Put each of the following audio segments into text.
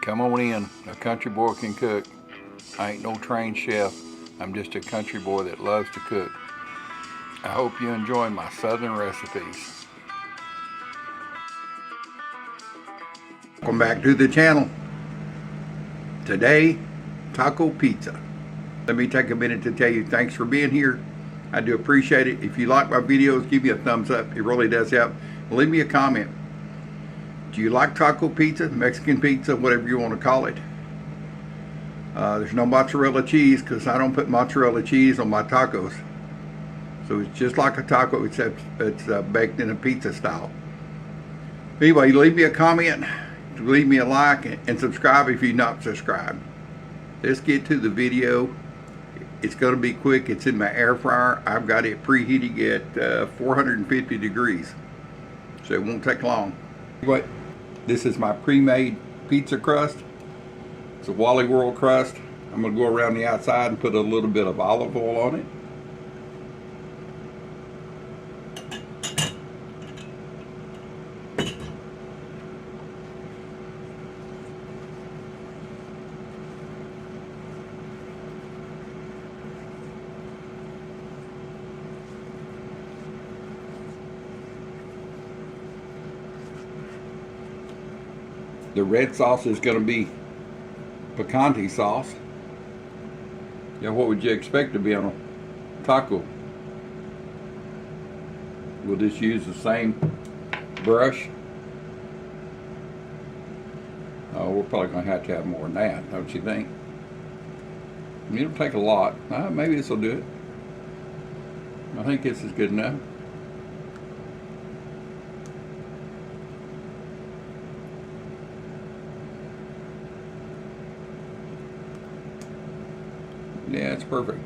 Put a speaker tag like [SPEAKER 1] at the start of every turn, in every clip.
[SPEAKER 1] Come on in. A country boy can cook. I ain't no trained chef. I'm just a country boy that loves to cook. I hope you enjoy my southern recipes. Welcome back to the channel. Today, taco pizza. Let me take a minute to tell you thanks for being here. I do appreciate it. If you like my videos, give me a thumbs up. It really does help. Leave me a comment. Do you like taco pizza, Mexican pizza, whatever you want to call it? There's no mozzarella cheese because I don't put mozzarella cheese on my tacos. So it's just like a taco except it's baked in a pizza style. Anyway, leave me a comment, leave me a like, and subscribe if you're not subscribed. Let's get to the video. It's going to be quick. It's in my air fryer. I've got it preheating at 450 degrees. So it won't take long. Anyway, this is my pre-made pizza crust. It's a Wally World crust. I'm going to go around the outside and put a little bit of olive oil on it. The red sauce is going to be picante sauce. Yeah, what would you expect to be on a taco? We'll just use the same brush. Oh, we're probably going to have more than that, don't you think? I mean, it'll take a lot. Maybe this will do it. I think this is good enough. Yeah, it's perfect.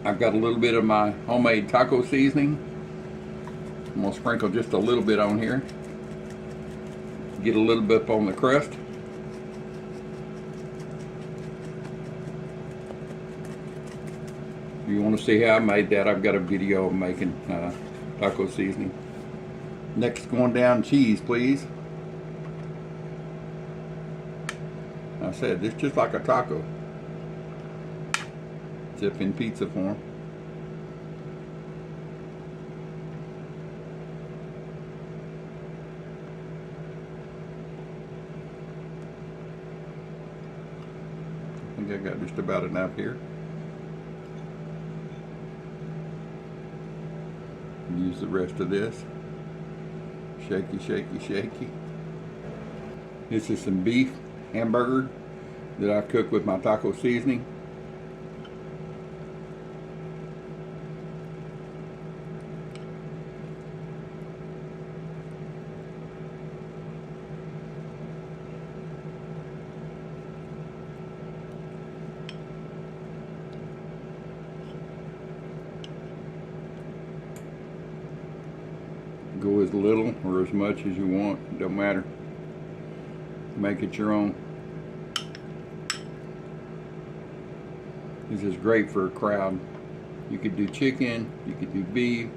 [SPEAKER 1] I've got a little bit of my homemade taco seasoning. I'm going to sprinkle just a little bit on here. Get a little bit up on the crust. If you want to see how I made that, I've got a video of making taco seasoning. Next, going down cheese, please. I said, it's just like a taco, except in pizza form. I think I got just about enough here. Use the rest of this. Shaky, shaky, shaky. This is some beef hamburger that I've cooked with my taco seasoning. Go as little or as much as you want, it don't matter. Make it your own. This is great for a crowd. You could do chicken, you could do beef,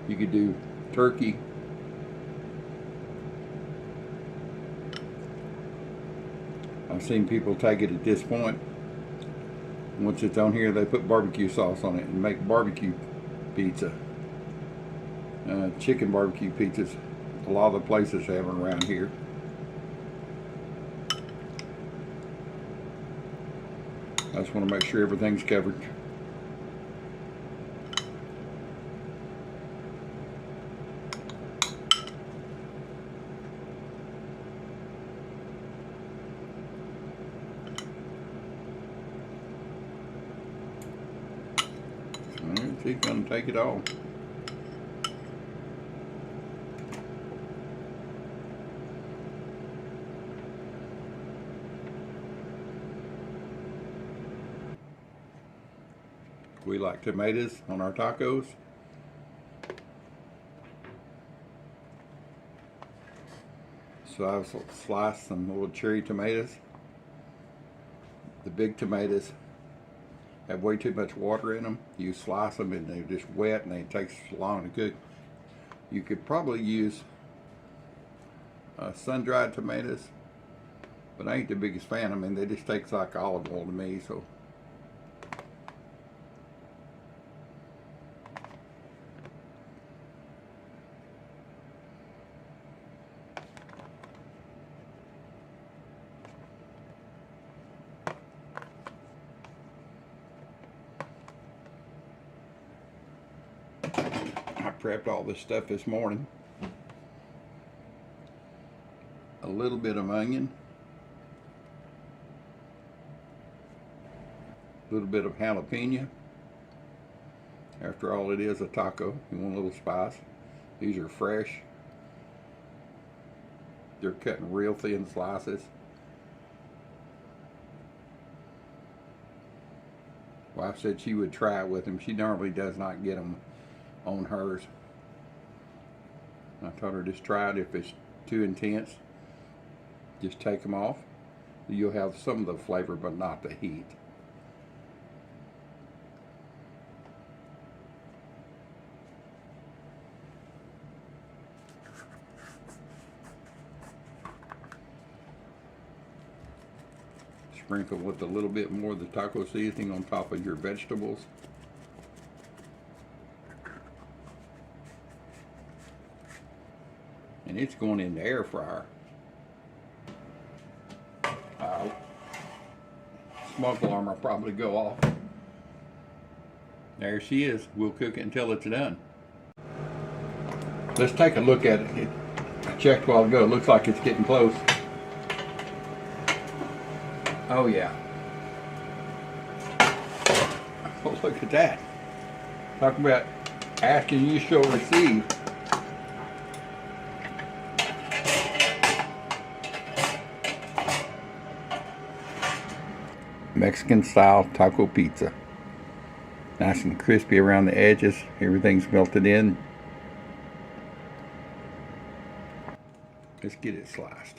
[SPEAKER 1] you could do turkey. I've seen people take it at this point. Once it's on here, they put barbecue sauce on it and make barbecue pizza. Chicken barbecue pizzas. A lot of the places have them around here. I just want to make sure everything's covered. Alright, she's going to take it all. We like tomatoes on our tacos. So I've sliced some little cherry tomatoes. The big tomatoes have way too much water in them. You slice them and they're just wet and they take so long to cook. You could probably use sun-dried tomatoes, but I ain't the biggest fan. I mean, they just taste like olive oil to me, so. I prepped all this stuff this morning. A little bit of onion, a little bit of jalapeno. After all, it is a taco. You want a little spice. These are fresh. They're cut in real thin slices. Wife said she would try it with them. She normally does not get them on hers. I told her just try it. If it's too intense, just take them off. You'll have some of the flavor, but not the heat. Sprinkle with a little bit more of the taco seasoning on top of your vegetables. And it's going in the air fryer. Smoke alarm will probably go off. There she is. We'll cook it until it's done. Let's take a look at it. I checked a while ago. It looks like it's getting close. Oh yeah. Oh, look at that. Talk about asking you shall receive. Mexican style taco pizza. Nice and crispy around the edges. Everything's melted in. Let's get it sliced.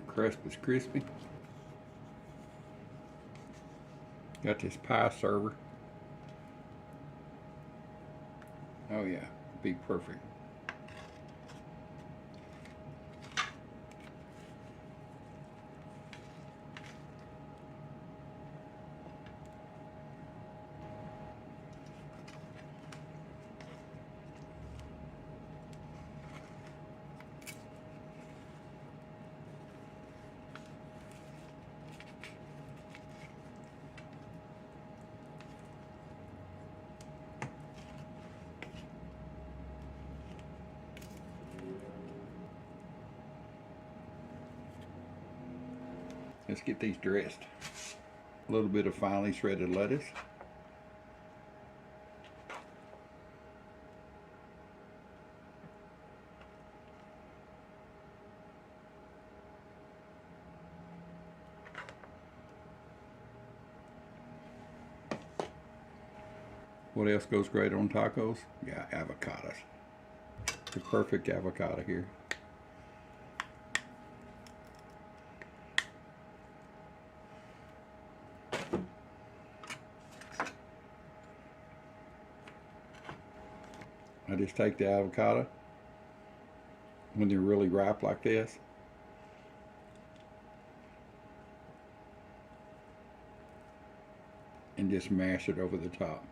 [SPEAKER 1] Crust is crispy. Got this pie server. Oh yeah, be perfect. Let's get these dressed. A little bit of finely shredded lettuce. What else goes great on tacos? Yeah, avocados. The perfect avocado here. I just take the avocado when they're really ripe like this, and just mash it over the top.